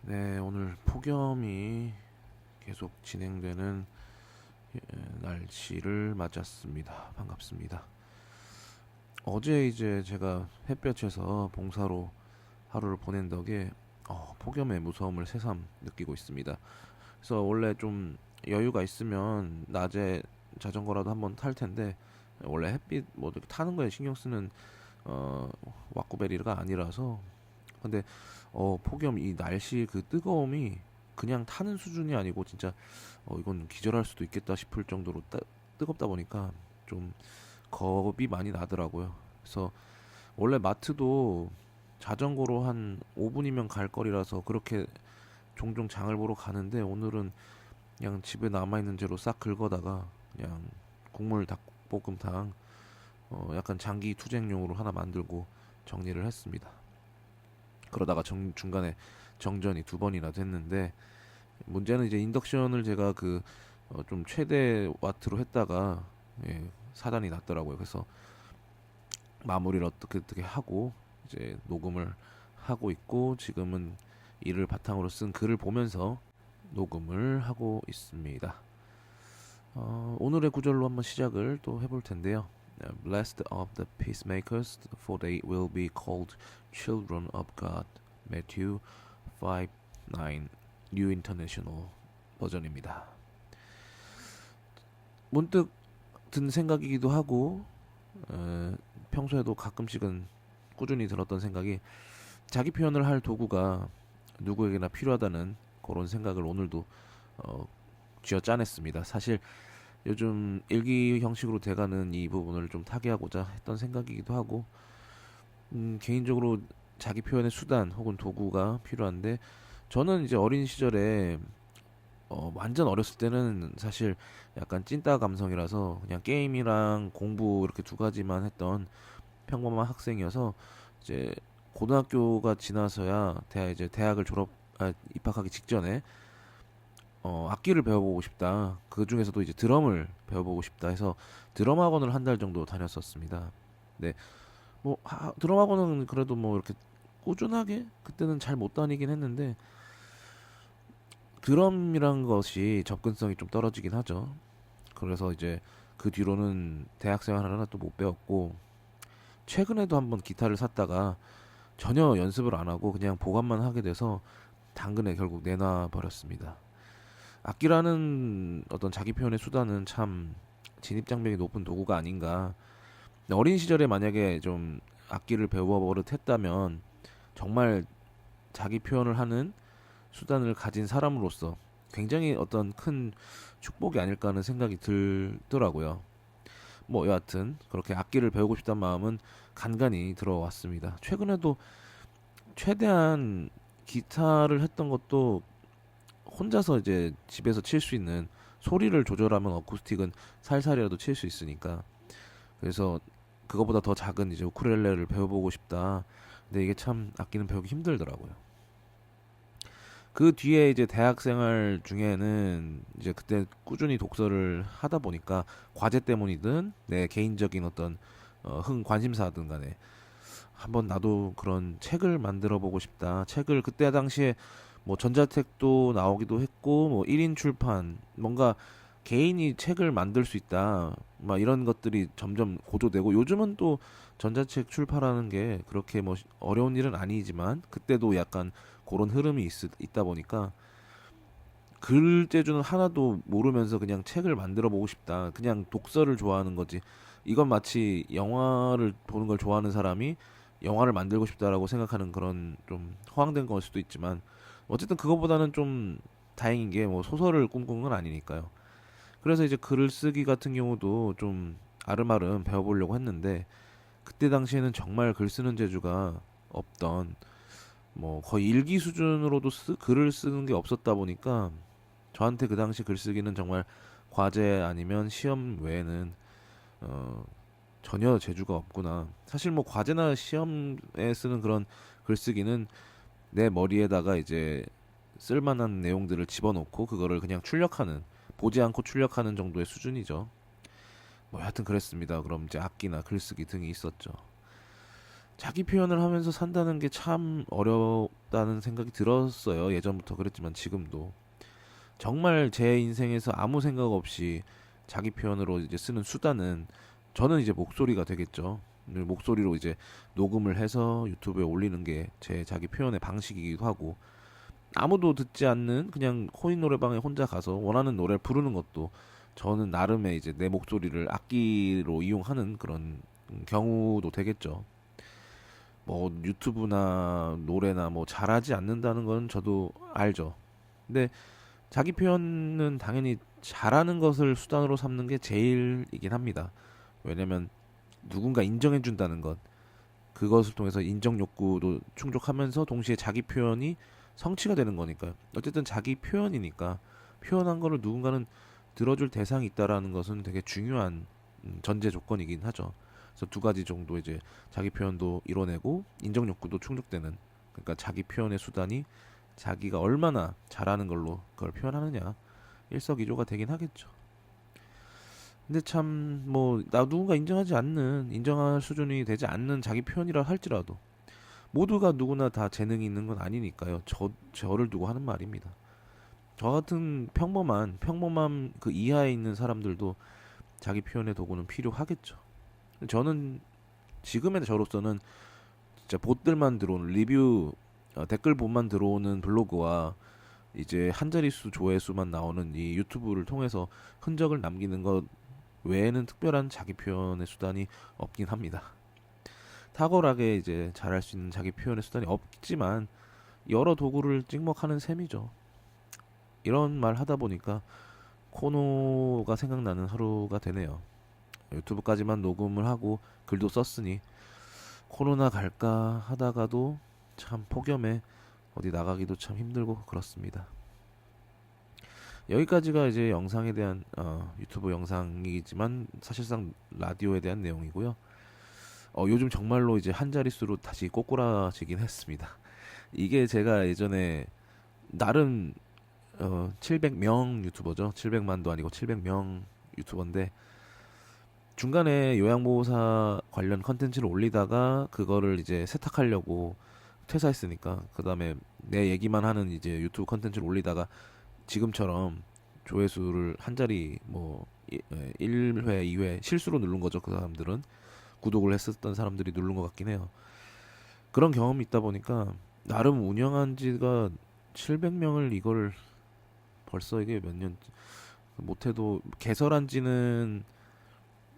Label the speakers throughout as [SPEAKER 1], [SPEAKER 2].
[SPEAKER 1] 네, 오늘 폭염이 계속 진행되는 날씨를 맞았습니다. 반갑습니다. 어제 이제 제가 햇볕에서 봉사로 하루를 보낸 덕에 폭염의 무서움을 새삼 느끼고 있습니다. 그래서 원래 좀 여유가 있으면 낮에 자전거라도 한번 탈 텐데 원래 햇빛 뭐 이렇게 타는 거에 신경 쓰는 어, 와꾸베리가 아니라서 근데 폭염 이 날씨 그 뜨거움이 그냥 타는 수준이 아니고 진짜 이건 기절할 수도 있겠다 싶을 정도로 뜨겁다 보니까 좀 겁이 많이 나더라고요. 그래서 원래 마트도 자전거로 한 5분이면 갈 거리라서 그렇게 종종 장을 보러 가는데 오늘은 그냥 집에 남아 있는 채로 싹 긁어다가 그냥 국물 닭볶음탕 약간 장기 투쟁용으로 하나 만들고 정리를 했습니다. 그러다가 중간에 정전이 두 번이나 됐는데 문제는 이제 인덕션을 제가 좀 최대 와트로 했다가 사단이 났더라고요. 그래서 마무리를 어떻게 하고 이제 녹음을 하고 있고 지금은 이를 바탕으로 쓴 글을 보면서 녹음을 하고 있습니다. 오늘의 구절로 한번 시작을 또 해볼 텐데요. Blessed are the peacemakers, for they will be called children of God. Matthew 5:9 New International 버전입니다. 문득 든 생각이기도 하고 평소에도 가끔씩은 꾸준히 들었던 생각이 자기 표현을 할 도구가 누구에게나 필요하다는 그런 생각을 오늘도 어, 쥐어짜냈습니다. 사실 요즘 일기 형식으로 돼가는 이 부분을 좀 타개하고자 했던 생각이기도 하고 개인적으로 자기 표현의 수단 혹은 도구가 필요한데 저는 이제 어린 시절에 완전 어렸을 때는 사실 약간 찐따 감성이라서 그냥 게임이랑 공부 이렇게 두 가지만 했던 평범한 학생이어서 이제 고등학교가 지나서야 이제 대학을 입학하기 직전에 악기를 배워보고 싶다. 그 중에서도 이제 드럼을 배워보고 싶다 해서 드럼 학원을 한 달 정도 다녔었습니다. 네, 뭐 드럼 학원은 그래도 뭐 이렇게 꾸준하게 그때는 잘 못 다니긴 했는데 드럼이란 것이 접근성이 좀 떨어지긴 하죠. 그래서 이제 그 뒤로는 대학 생활을 하나 또 못 배웠고 최근에도 한번 기타를 샀다가 전혀 연습을 안 하고 그냥 보관만 하게 돼서 당근에 결국 내놔 버렸습니다. 악기라는 어떤 자기 표현의 수단은 참 진입장벽이 높은 도구가 아닌가. 어린 시절에 만약에 좀 악기를 배워버릇했다면 정말 자기 표현을 하는 수단을 가진 사람으로서 굉장히 어떤 큰 축복이 아닐까 하는 생각이 들더라고요. 뭐 여하튼 그렇게 악기를 배우고 싶다는 마음은 간간히 들어왔습니다. 최근에도 최대한 기타를 했던 것도 혼자서 이제 집에서 칠 수 있는 소리를 조절하면 어쿠스틱은 살살이라도 칠 수 있으니까 그래서 그거보다 더 작은 이제 우쿨렐레를 배워보고 싶다. 근데 이게 참 악기는 배우기 힘들더라고요. 그 뒤에 이제 대학 생활 중에는 이제 그때 꾸준히 독서를 하다 보니까 과제 때문이든 내 개인적인 어떤 관심사든 간에 한번 나도 그런 책을 만들어 보고 싶다. 책을 그때 당시에 뭐 전자책도 나오기도 했고 뭐 1인 출판 뭔가 개인이 책을 만들 수 있다. 막 이런 것들이 점점 고조되고 요즘은 또 전자책 출판하는 게 그렇게 뭐 어려운 일은 아니지만 그때도 약간 그런 흐름이 있다 보니까 글재주는 하나도 모르면서 그냥 책을 만들어 보고 싶다. 그냥 독서를 좋아하는 거지. 이건 마치 영화를 보는 걸 좋아하는 사람이 영화를 만들고 싶다라고 생각하는 그런 좀 허황된 걸 수도 있지만 어쨌든 그거보다는 좀 다행인 게 뭐 소설을 꿈꾸는 건 아니니까요. 그래서 이제 글을 쓰기 같은 경우도 좀 아름아름 배워보려고 했는데 그때 당시에는 정말 글 쓰는 재주가 없던 뭐 거의 일기 수준으로도 글을 쓰는 게 없었다 보니까 저한테 그 당시 글쓰기는 정말 과제 아니면 시험 외에는 어, 전혀 재주가 없구나. 사실 뭐 과제나 시험에 쓰는 그런 글쓰기는 내 머리에다가 이제 쓸만한 내용들을 집어넣고 그거를 그냥 출력하는 보지 않고 출력하는 정도의 수준이죠. 뭐 하여튼 그랬습니다. 그럼 이제 악기나 글쓰기 등이 있었죠. 자기 표현을 하면서 산다는 게 참 어렵다는 생각이 들었어요. 예전부터 그랬지만 지금도. 정말 제 인생에서 아무 생각 없이 자기 표현으로 이제 쓰는 수단은 저는 이제 목소리가 되겠죠. 목소리로 이제 녹음을 해서 유튜브에 올리는 게 제 자기 표현의 방식이기도 하고, 아무도 듣지 않는 그냥 코인 노래방에 혼자 가서 원하는 노래를 부르는 것도 저는 나름의 이제 내 목소리를 악기로 이용하는 그런 경우도 되겠죠. 뭐 유튜브나 노래나 뭐 잘하지 않는다는 건 저도 알죠. 근데 자기 표현은 당연히 잘하는 것을 수단으로 삼는 게 제일이긴 합니다. 왜냐면 누군가 인정해 준다는 것, 그것을 통해서 인정 욕구도 충족하면서 동시에 자기 표현이 성취가 되는 거니까요. 어쨌든 자기 표현이니까 표현한 거를 누군가는 들어줄 대상이 있다라는 것은 되게 중요한 전제 조건이긴 하죠. 그래서 두 가지 정도 이제 자기 표현도 이뤄내고 인정 욕구도 충족되는, 그러니까 자기 표현의 수단이 자기가 얼마나 잘하는 걸로 그걸 표현하느냐, 일석이조가 되긴 하겠죠. 근데 참 뭐 나 누군가 인정하지 않는, 인정할 수준이 되지 않는 자기 표현이라 할지라도 모두가 누구나 다 재능이 있는 건 아니니까요. 저를 두고 하는 말입니다. 저 같은 평범한 그 이하에 있는 사람들도 자기 표현의 도구는 필요하겠죠. 저는 지금의 저로서는 진짜 봇들만 들어오는 리뷰, 댓글본만 들어오는 블로그와 이제 한 자릿수 조회수만 나오는 이 유튜브를 통해서 흔적을 남기는 것 외에는 특별한 자기 표현의 수단이 없긴 합니다. 탁월하게 이제 잘할 수 있는 자기 표현의 수단이 없지만 여러 도구를 찍먹하는 셈이죠. 이런 말 하다 보니까 코노가 생각나는 하루가 되네요. 유튜브까지만 녹음을 하고 글도 썼으니 코로나 갈까 하다가도 참 폭염에 어디 나가기도 참 힘들고 그렇습니다. 여기까지가 이제 영상에 대한 유튜브 영상이지만 사실상 라디오에 대한 내용이고요. 요즘 정말로 이제 한 자릿수로 다시 꼬꾸라지긴 했습니다. 이게 제가 예전에 나름 700명 유튜버죠. 700만도 아니고 700명 유튜버인데 중간에 요양보호사 관련 컨텐츠를 올리다가 그거를 이제 세탁하려고 퇴사했으니까 그 다음에 내 얘기만 하는 이제 유튜브 컨텐츠를 올리다가 지금처럼 조회수를 한 자리 뭐 1회, 2회 실수로 누른 거죠. 그 사람들은 구독을 했었던 사람들이 누른 것 같긴 해요. 그런 경험이 있다 보니까 나름 운영한 지가 700명을 이걸 벌써 이게 몇 년, 못해도 개설한 지는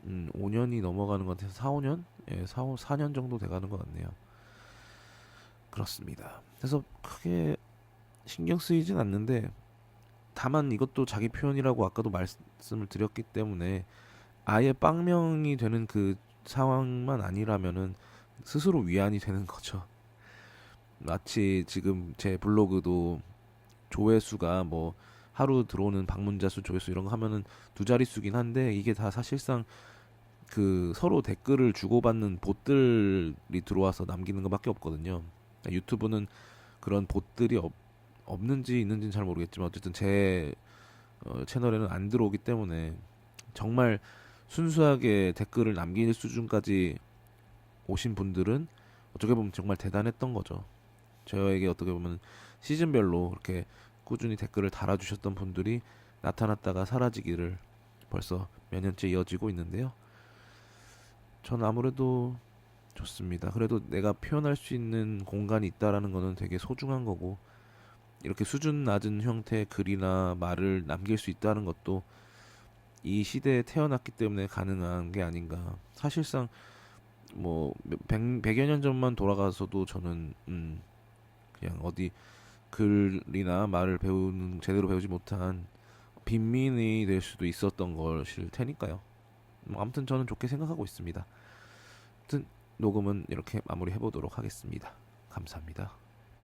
[SPEAKER 1] 5년이 넘어가는 것 같아서 4, 5년? 예, 4년 정도 돼가는 것 같네요. 그렇습니다. 그래서 크게 신경 쓰이진 않는데 다만 이것도 자기 표현이라고 아까도 말씀을 드렸기 때문에 아예 빵명이 되는 그 상황만 아니라면은 스스로 위안이 되는 거죠. 마치 지금 제 블로그도 조회수가 뭐 하루 들어오는 방문자 수, 조회수 이런 거 하면은 두 자릿수긴 한데 이게 다 사실상 그 서로 댓글을 주고받는 봇들이 들어와서 남기는 것밖에 없거든요. 유튜브는 그런 봇들이 없는지 있는지는 잘 모르겠지만 어쨌든 제 채널에는 안 들어오기 때문에 정말 순수하게 댓글을 남길 수준까지 오신 분들은 어떻게 보면 정말 대단했던 거죠. 저에게 어떻게 보면 시즌별로 이렇게 꾸준히 댓글을 달아주셨던 분들이 나타났다가 사라지기를 벌써 몇 년째 이어지고 있는데요. 전 아무래도 좋습니다. 그래도 내가 표현할 수 있는 공간이 있다라는 거는 되게 소중한 거고, 이렇게 수준 낮은 형태의 글이나 말을 남길 수 있다는 것도 이 시대에 태어났기 때문에 가능한 게 아닌가. 사실상 뭐 100여 년 전만 돌아가서도 저는 그냥 어디 글이나 말을 제대로 배우지 못한 빈민이 될 수도 있었던 것일 테니까요. 아무튼 저는 좋게 생각하고 있습니다. 아무튼 녹음은 이렇게 마무리해보도록 하겠습니다. 감사합니다.